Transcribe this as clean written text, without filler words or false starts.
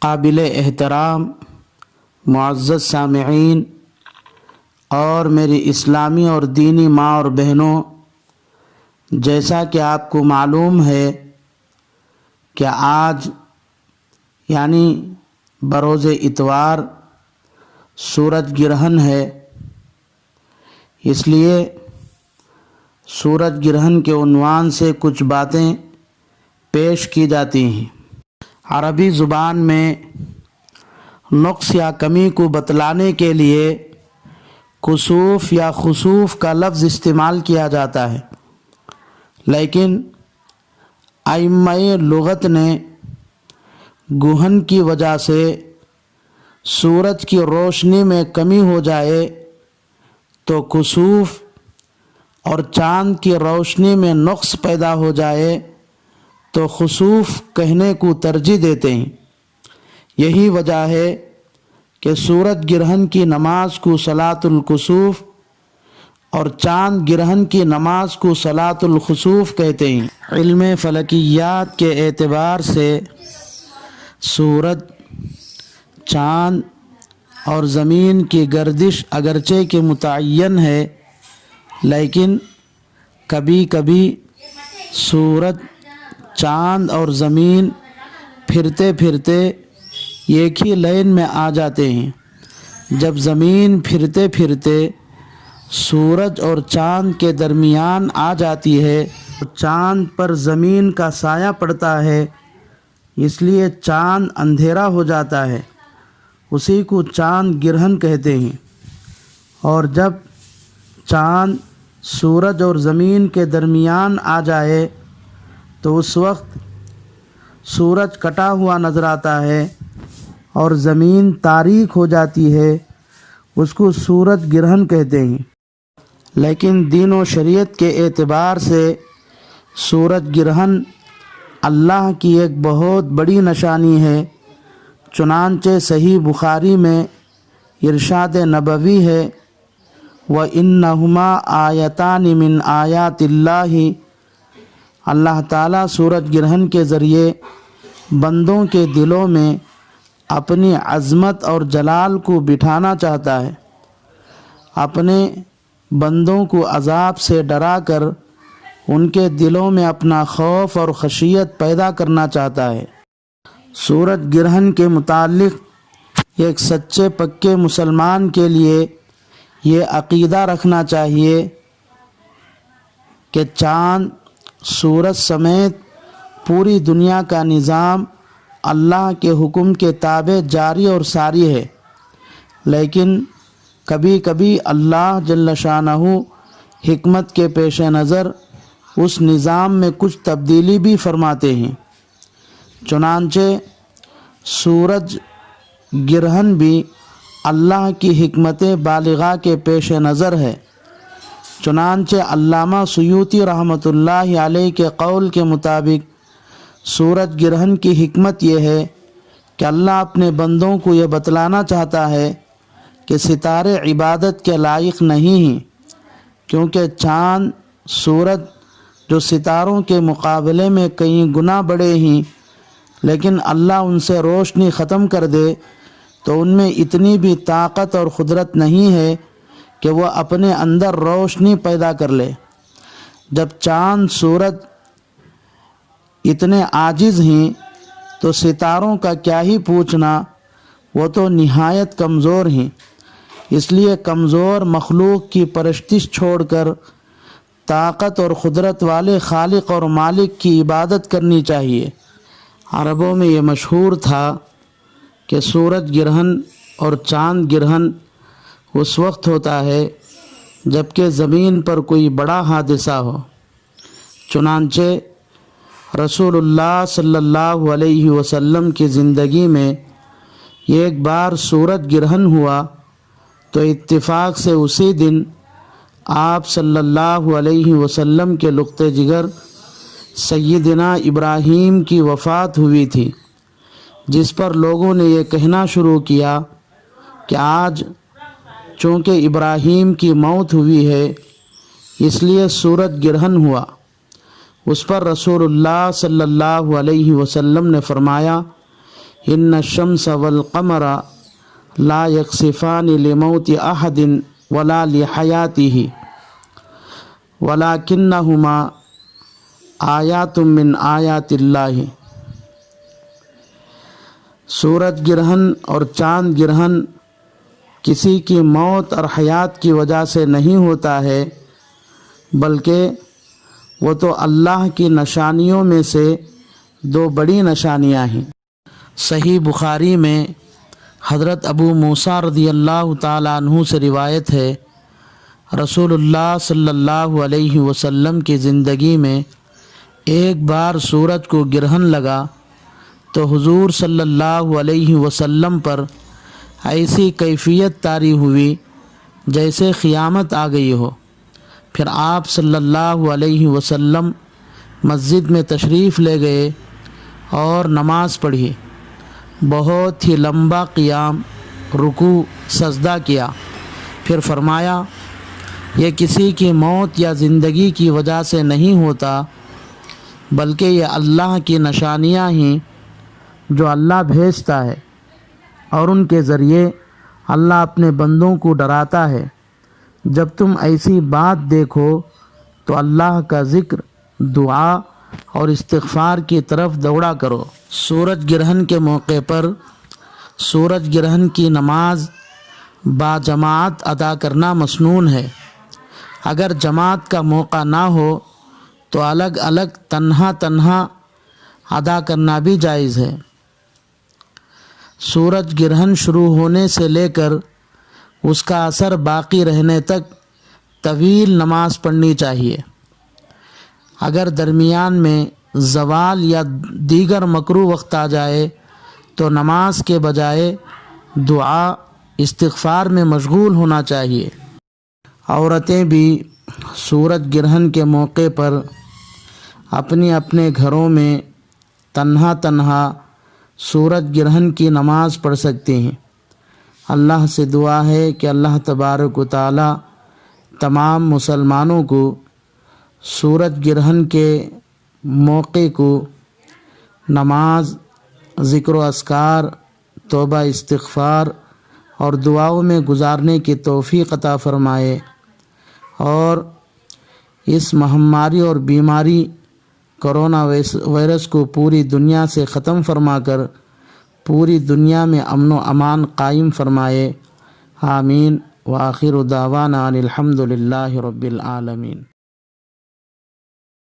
قابل احترام معزز سامعین اور میری اسلامی اور دینی ماں اور بہنوں، جیسا کہ آپ کو معلوم ہے کہ آج یعنی بروز اتوار سورج گرہن ہے، اس لیے سورج گرہن کے عنوان سے کچھ باتیں پیش کی جاتی ہیں۔ عربی زبان میں نقص یا کمی کو بتلانے کے لیے کسوف یا خسوف کا لفظ استعمال کیا جاتا ہے، لیکن ائمہ لغت نے گہن کی وجہ سے سورج کی روشنی میں کمی ہو جائے تو کسوف اور چاند کی روشنی میں نقص پیدا ہو جائے تو خسوف کہنے کو ترجیح دیتے ہیں۔ یہی وجہ ہے کہ سورج گرہن کی نماز کو صلاۃ الکسوف اور چاند گرہن کی نماز کو صلاۃ الخسوف کہتے ہیں۔ علم فلکیات کے اعتبار سے سورج، چاند اور زمین کی گردش اگرچہ کہ متعین ہے، لیکن کبھی کبھی سورج، چاند اور زمین پھرتے پھرتے ایک ہی لائن میں آ جاتے ہیں۔ جب زمین پھرتے پھرتے سورج اور چاند کے درمیان آ جاتی ہے تو چاند پر زمین کا سایہ پڑتا ہے، اس لیے چاند اندھیرا ہو جاتا ہے، اسی کو چاند گرہن کہتے ہیں۔ اور جب چاند سورج اور زمین کے درمیان آ جائے تو اس وقت سورج کٹا ہوا نظر آتا ہے اور زمین تاریک ہو جاتی ہے، اس کو سورج گرہن کہتے ہیں۔ لیکن دین و شریعت کے اعتبار سے سورج گرہن اللہ کی ایک بہت بڑی نشانی ہے، چنانچہ صحیح بخاری میں ارشاد نبوی ہے، وَإِنَّهُمَا آیَتَانِ مِنْ آیَاتِ اللَّهِ۔ اللہ تعالیٰ سورج گرہن کے ذریعے بندوں کے دلوں میں اپنی عظمت اور جلال کو بٹھانا چاہتا ہے، اپنے بندوں کو عذاب سے ڈرا کر ان کے دلوں میں اپنا خوف اور خشیت پیدا کرنا چاہتا ہے۔ سورج گرہن کے متعلق ایک سچے پکے مسلمان کے لیے یہ عقیدہ رکھنا چاہیے کہ چاند، سورج سمیت پوری دنیا کا نظام اللہ کے حکم کے تابع جاری اور ساری ہے، لیکن کبھی کبھی اللہ جل شانہ حکمت کے پیش نظر اس نظام میں کچھ تبدیلی بھی فرماتے ہیں۔ چنانچہ سورج گرہن بھی اللہ کی حکمت بالغہ کے پیش نظر ہے۔ چنانچہ علامہ سیوطی رحمۃ اللہ علیہ کے قول کے مطابق سورج گرہن کی حکمت یہ ہے کہ اللہ اپنے بندوں کو یہ بتلانا چاہتا ہے کہ ستارے عبادت کے لائق نہیں ہیں، کیونکہ چاند، سورج جو ستاروں کے مقابلے میں کئی گنا بڑے ہیں، لیکن اللہ ان سے روشنی ختم کر دے تو ان میں اتنی بھی طاقت اور قدرت نہیں ہے کہ وہ اپنے اندر روشنی پیدا کر لے۔ جب چاند، سورج اتنے عاجز ہیں تو ستاروں کا کیا ہی پوچھنا، وہ تو نہایت کمزور ہیں۔ اس لیے کمزور مخلوق کی پرستش چھوڑ کر طاقت اور قدرت والے خالق اور مالک کی عبادت کرنی چاہیے۔ عربوں میں یہ مشہور تھا کہ سورج گرہن اور چاند گرہن اس وقت ہوتا ہے جب کہ زمین پر کوئی بڑا حادثہ ہو۔ چنانچہ رسول اللہ صلی اللہ علیہ وسلم کی زندگی میں ایک بار سورج گرہن ہوا تو اتفاق سے اسی دن آپ صلی اللہ علیہ وسلم کے لقطے جگر سیدنا ابراہیم کی وفات ہوئی تھی، جس پر لوگوں نے یہ کہنا شروع کیا کہ آج چونکہ ابراہیم کی موت ہوئی ہے اس لیے سورج گرہن ہوا۔ اس پر رسول اللہ صلی اللہ علیہ وسلم نے فرمایا ان الشمس والقمر لا یخسفان لموت احد ولا لحیاتہ ولکنہما آیات من آیات اللہ۔ سورج گرہن اور چاند گرہن کسی کی موت اور حیات کی وجہ سے نہیں ہوتا ہے، بلکہ وہ تو اللہ کی نشانیوں میں سے دو بڑی نشانیاں ہیں۔ صحیح بخاری میں حضرت ابو موسیٰ رضی اللہ تعالیٰ عنہ سے روایت ہے، رسول اللہ صلی اللہ علیہ وسلم کی زندگی میں ایک بار سورج کو گرہن لگا تو حضور صلی اللہ علیہ وسلم پر ایسی کیفیت طاری ہوئی جیسے قیامت آ گئی ہو۔ پھر آپ صلی اللہ علیہ وسلم مسجد میں تشریف لے گئے اور نماز پڑھی، بہت ہی لمبا قیام، رکوع، سجدہ کیا، پھر فرمایا یہ کسی کی موت یا زندگی کی وجہ سے نہیں ہوتا، بلکہ یہ اللہ کی نشانیاں ہیں جو اللہ بھیجتا ہے، اور ان کے ذریعے اللہ اپنے بندوں کو ڈراتا ہے۔ جب تم ایسی بات دیکھو تو اللہ کا ذکر، دعا اور استغفار کی طرف دوڑا کرو۔ سورج گرہن کے موقع پر سورج گرہن کی نماز باجماعت ادا کرنا مسنون ہے۔ اگر جماعت کا موقع نہ ہو تو الگ الگ تنہا ادا کرنا بھی جائز ہے۔ سورج گرہن شروع ہونے سے لے کر اس کا اثر باقی رہنے تک طویل نماز پڑھنی چاہیے۔ اگر درمیان میں زوال یا دیگر مکروہ وقت آ جائے تو نماز کے بجائے دعا، استغفار میں مشغول ہونا چاہیے۔ عورتیں بھی سورج گرہن کے موقع پر اپنے اپنے گھروں میں تنہا سورج گرہن کی نماز پڑھ سکتی ہیں۔ اللہ سے دعا ہے کہ اللہ تبارک و تعالی تمام مسلمانوں کو سورج گرہن کے موقع کو نماز، ذکر و اذکار، توبہ، استغفار اور دعاؤں میں گزارنے کی توفیق عطا فرمائے، اور اس مہاماری اور بیماری کرونا وائرس کو پوری دنیا سے ختم فرما کر پوری دنیا میں امن و امان قائم فرمائے۔ آمین۔ وآخر دعوانا ان الحمد للہ رب العالمین۔